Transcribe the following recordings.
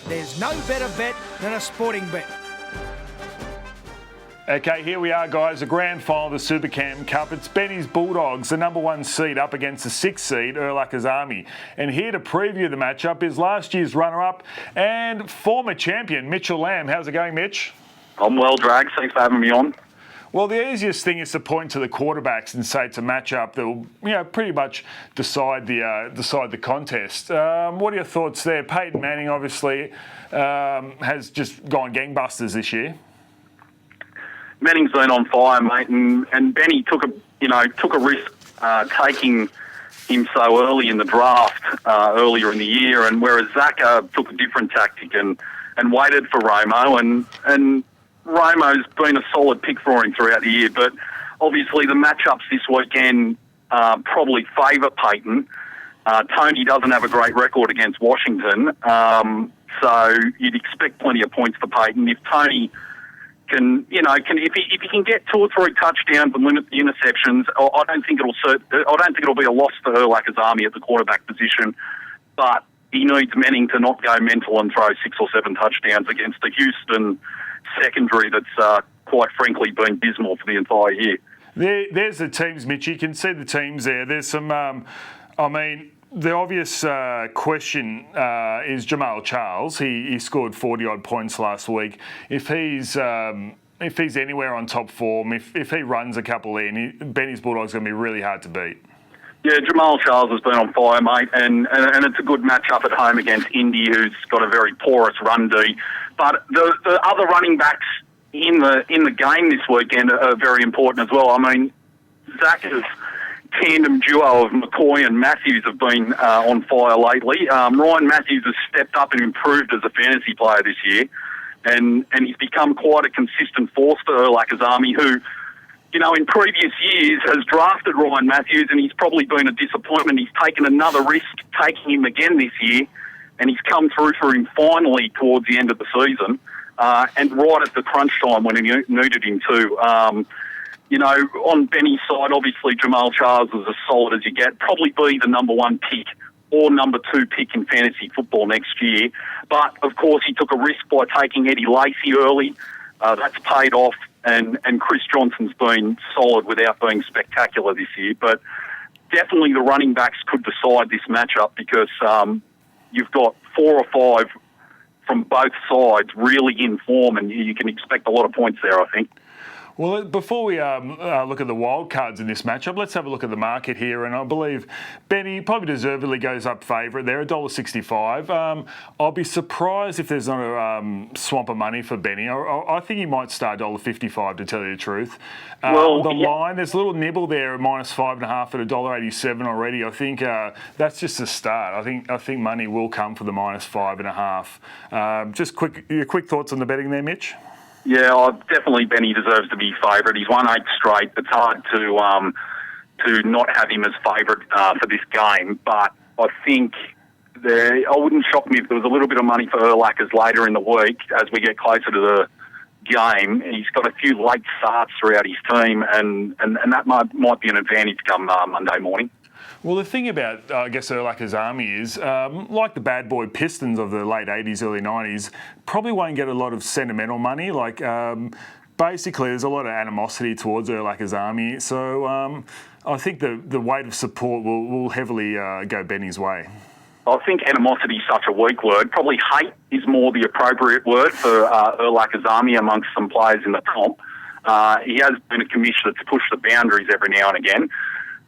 There's no better bet than a sporting bet. Okay, here we are, guys. The grand final of the Supercam Cup. It's Benny's Bulldogs, the number 1 seed, up against the 6th seed, Urlacher's Army. And here to preview the matchup is last year's runner-up and former champion, Mitchell Lamb. How's it going, Mitch? I'm well, Drags. Thanks for having me on. Well, the easiest thing is to point to the quarterbacks and say it's a matchup that will, pretty much decide the contest. What are your thoughts there? Peyton Manning obviously has just gone gangbusters this year. Manning's been on fire, mate, and Benny took a risk taking him so early in the draft earlier in the year, and whereas Zaka took a different tactic and waited for Romo, and Romo's been a solid pick for him throughout the year, but obviously the matchups this weekend probably favour Peyton. Tony doesn't have a great record against Washington, so you'd expect plenty of points for Peyton. If Tony if he can get 2 or 3 touchdowns and limit the interceptions, I don't think it'll be a loss for Urlacher's Army at the quarterback position, but he needs Manning to not go mental and throw 6 or 7 touchdowns against the Houston secondary that's quite frankly been dismal for the entire year. There's the teams, Mitch. You can see the teams there. There's some, the obvious question is Jamal Charles. He scored 40-odd points last week. If he's anywhere on top form, if he runs a couple in, Benny's Bulldogs going to be really hard to beat. Yeah, Jamal Charles has been on fire, mate, and it's a good matchup at home against Indy, who's got a very porous run D. But the other running backs in the game this weekend are very important as well. I mean, Zach's tandem duo of McCoy and Matthews have been on fire lately. Ryan Matthews has stepped up and improved as a fantasy player this year, and he's become quite a consistent force for Urlacher's Army, who, in previous years has drafted Ryan Matthews, and he's probably been a disappointment. He's taken another risk taking him again this year, and he's come through for him finally towards the end of the season, and right at the crunch time when he needed him too. On Benny's side, obviously Jamal Charles is as solid as you get. Probably be the number 1 pick or number 2 pick in fantasy football next year. But, of course, he took a risk by taking Eddie Lacy early. That's paid off, and Chris Johnson's been solid without being spectacular this year. But definitely the running backs could decide this matchup because you've got 4 or 5 from both sides really in form, and you can expect a lot of points there, I think. Well, before we look at the wild cards in this matchup, let's have a look at the market here. And I believe Benny probably deservedly goes up favourite there, $1.65. I'll be surprised if there's not a swamp of money for Benny. I think he might start $1.55 to tell you the truth. Line, there's a little nibble there at -5.5 at $1.87 already. I think that's just a start. I think money will come for the -5.5. Just your quick thoughts on the betting there, Mitch? Yeah, definitely Benny deserves to be favourite. He's won 8 straight. It's hard to not have him as favourite for this game. But I think I wouldn't shock me if there was a little bit of money for Urlacher's later in the week as we get closer to the game. He's got a few late starts throughout his team, and that might be an advantage come Monday morning. Well, the thing about, I guess, Urlacher's Army is, like the bad boy Pistons of the late 80s, early 90s, probably won't get a lot of sentimental money. Basically, there's a lot of animosity towards Urlacher's Army. So I think the weight of support will heavily go Benny's way. I think animosity is such a weak word. Probably hate is more the appropriate word for Urlacher's Army amongst some players in the comp. He has been a commissioner to push the boundaries every now and again.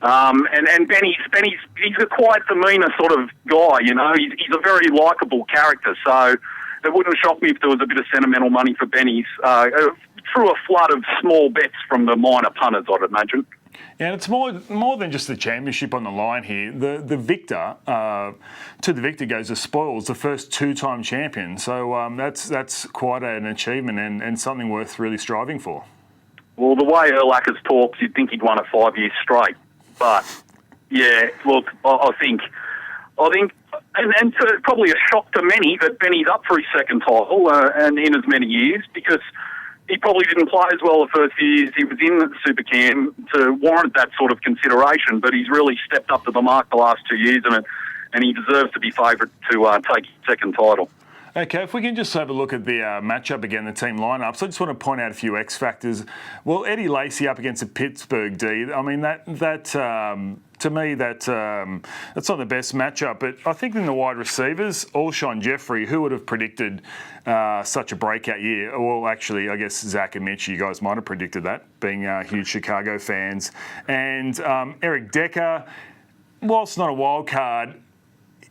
And Benny's he's a quiet demeanour sort of guy, He's a very likeable character, so it wouldn't shock me if there was a bit of sentimental money for Benny's through a flood of small bets from the minor punters, I'd imagine. Yeah, and it's more than just the championship on the line here. The victor, to the victor goes the spoils, the first 2-time champion. So that's quite an achievement and something worth really striving for. Well, the way Urlacher's talks, you'd think he'd won it 5 years straight. But, yeah, look, I think, and probably a shock to many that Benny's up for his second title and in as many years, because he probably didn't play as well the first few years he was in the Supercam to warrant that sort of consideration, but he's really stepped up to the mark the last 2 years, and he deserves to be favourite to take his second title. Okay, if we can just have a look at the matchup again, the team lineups. I just want to point out a few X factors. Well, Eddie Lacy up against the Pittsburgh D. I mean, to me, that's not the best matchup. But I think in the wide receivers, Alshon Jeffrey, who would have predicted such a breakout year? Well, actually, I guess Zach and Mitch, you guys might have predicted that, being huge Chicago fans. And Eric Decker, whilst not a wild card,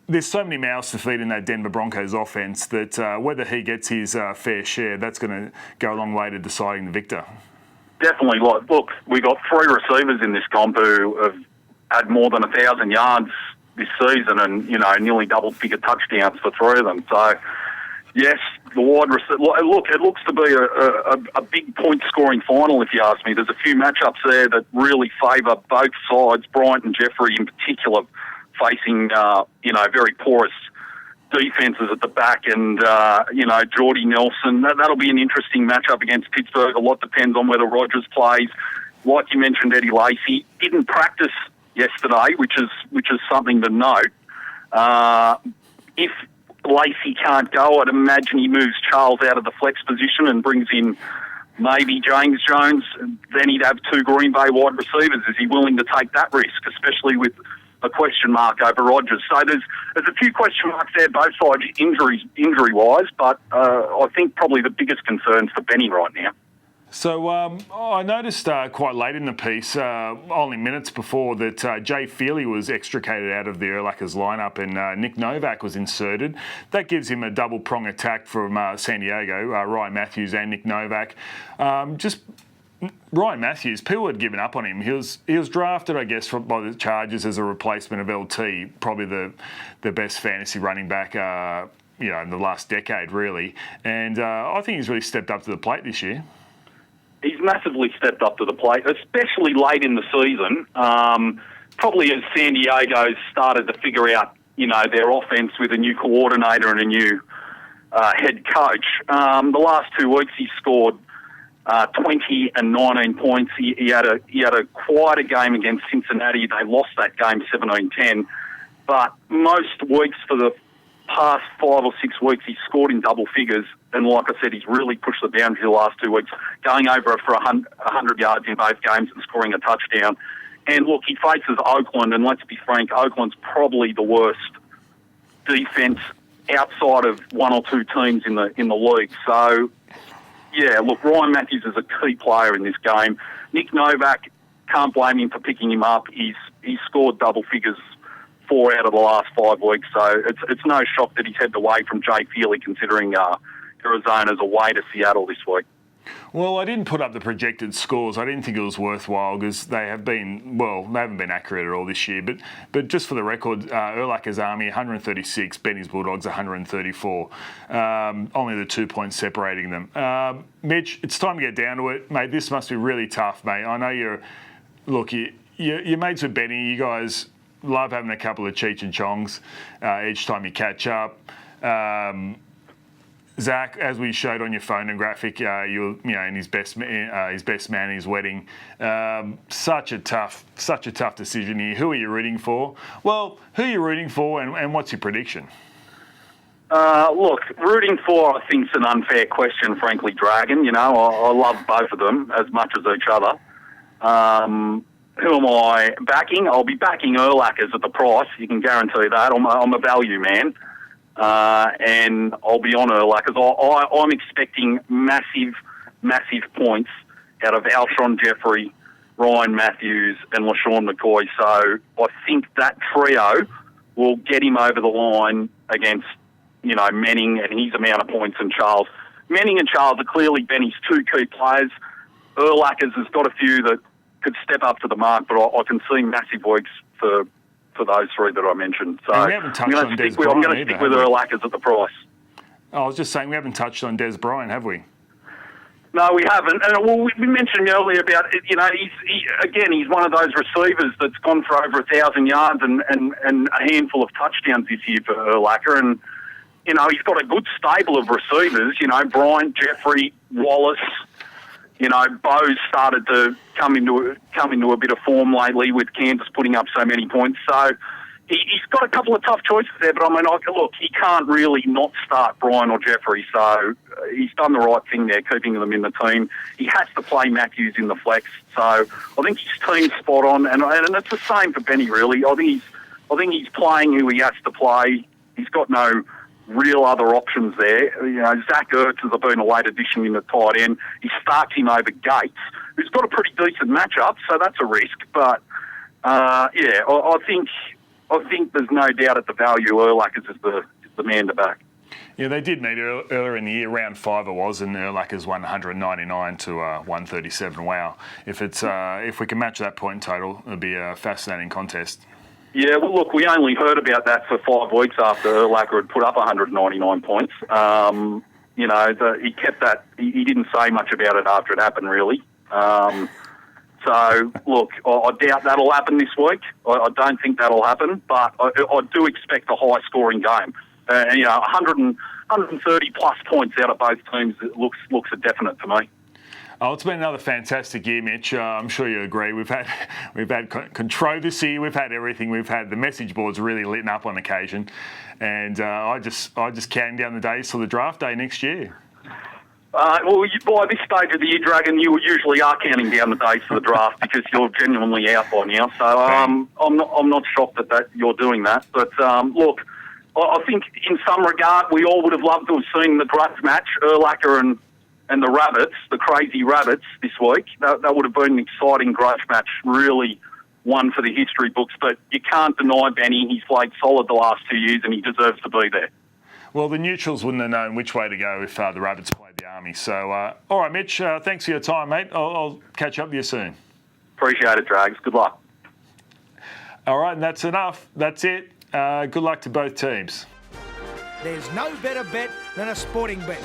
there's so many mouths to feed in that Denver Broncos offense that whether he gets his fair share, that's going to go a long way to deciding the victor. Definitely. Look, we got 3 receivers in this comp who have had more than 1,000 yards this season, and nearly double-figure touchdowns for 3 of them. So, yes, the wide receiver. Look, it looks to be a big point-scoring final, if you ask me. There's a few matchups there that really favour both sides. Bryant and Jeffrey, in particular, facing very porous defences at the back, and Jordy Nelson. That'll be an interesting matchup against Pittsburgh. A lot depends on whether Rodgers plays. Like you mentioned, Eddie Lacy didn't practice yesterday, which is something to note. If Lacy can't go, I'd imagine he moves Charles out of the flex position and brings in maybe James Jones. Then he'd have 2 Green Bay wide receivers. Is he willing to take that risk, especially with a question mark over Rodgers? So there's a few question marks there, both sides injury-wise, but I think probably the biggest concern's for Benny right now. So I noticed quite late in the piece, only minutes before, that Jay Feely was extricated out of the Urlachers lineup and Nick Novak was inserted. That gives him a double-prong attack from San Diego, Ryan Matthews and Nick Novak. Ryan Matthews, people had given up on him. He was drafted, I guess, by the Chargers as a replacement of LT, probably the best fantasy running back, in the last decade, really. And I think he's really stepped up to the plate this year. He's massively stepped up to the plate, especially late in the season. Probably as San Diego started to figure out, their offense with a new coordinator and a new head coach. The last 2 weeks he scored 20 and 19 points. He had quite a game against Cincinnati. They lost that game 17-10. But most weeks for the past 5 or 6 weeks, he's scored in double figures. And like I said, he's really pushed the boundaries the last 2 weeks, going over for 100 yards in both games and scoring a touchdown. And look, he faces Oakland, and let's be frank, Oakland's probably the worst defence outside of 1 or 2 teams in the league. So, yeah, look, Ryan Matthews is a key player in this game. Nick Novak, can't blame him for picking him up. He's scored double figures 4 out of the last 5 weeks, so it's no shock that he's headed away from Jay Feely, considering Arizona's away to Seattle this week. Well, I didn't put up the projected scores. I didn't think it was worthwhile because they haven't been accurate at all this year. But just for the record, Urlacher's Army 136, Benny's Bulldogs 134. Only the 2 points separating them. Mitch, it's time to get down to it, mate. This must be really tough, mate. I know you're mates with Benny. You guys love having a couple of Cheech and Chongs each time you catch up. Zach, as we showed on your phonographic, in his best man at his wedding. Such a tough decision here. Who are you rooting for? Well, who are you rooting for, and what's your prediction? Look, rooting for, I think, is an unfair question, frankly, Dragon. I love both of them as much as each other. Who am I backing? I'll be backing Urlachers at the price. You can guarantee that. I'm a value man. And I'll be on Urlachers. I'm expecting massive points out of Alshon Jeffrey, Ryan Matthews and LaShawn McCoy. So I think that trio will get him over the line against, Manning and his amount of points and Charles. Manning and Charles are clearly Benny's 2 key players. Urlachers has got a few that could step up to the mark, but I can see massive weeks for those 3 that I mentioned. So we haven't touched on Des Bryant. I'm going to stick with Urlachers at the price. I was just saying we haven't touched on Des Bryant, have we? No, we haven't. And we mentioned earlier about, he's one of those receivers that's gone for over 1,000 yards and a handful of touchdowns this year for Urlacher. And, he's got a good stable of receivers, Bryant, Jeffrey, Wallace. Bo's started to come into a bit of form lately with Kansas putting up so many points. So, He's got a couple of tough choices there, but I mean, look, he can't really not start Brian or Jeffrey, so he's done the right thing there, keeping them in the team. He has to play Matthews in the flex, so I think his team's spot on, and it's the same for Benny, really. I think he's playing who he has to play. He's got no real other options there. You know, Zach Ertz has been a late addition in the tight end. He starts him over Gates, who's got a pretty decent matchup, so that's a risk. But yeah, I think there's no doubt at the value Urlacher's is the man to back. Yeah, they did meet earlier in the year, round 5 it was, and Urlacher's 199 to 137. Wow. If we can match that point total, it'll be a fascinating contest. Yeah, well, look, we only heard about that for 5 weeks after Urlacher had put up 199 points. You know, he kept that. He didn't say much about it after it happened, really. So, look, I doubt that'll happen this week. I don't think that'll happen, but I do expect a high-scoring game. You know, 130 plus points out of both teams looks a definite to me. Oh, it's been another fantastic year, Mitch. I'm sure you agree. We've had controversy. We've had everything. We've had the message boards really lit up on occasion, and I just count down the days till the draft day next year. Well, by this stage of the year, Dragon, you usually are counting down the days for the draft because you're genuinely out by now. So I'm not shocked that you're doing that. But look, I think in some regard we all would have loved to have seen the draft match, Urlacher and the Rabbits, the crazy Rabbits, this week. That would have been an exciting grudge match, really one for the history books. But you can't deny Benny. He's played solid the last 2 years and he deserves to be there. Well, the neutrals wouldn't have known which way to go if the Rabbits played the Army. So, all right, Mitch, thanks for your time, mate. I'll catch up with you soon. Appreciate it, Drags. Good luck. All right, and that's enough. That's it. Good luck to both teams. There's no better bet than a sporting bet.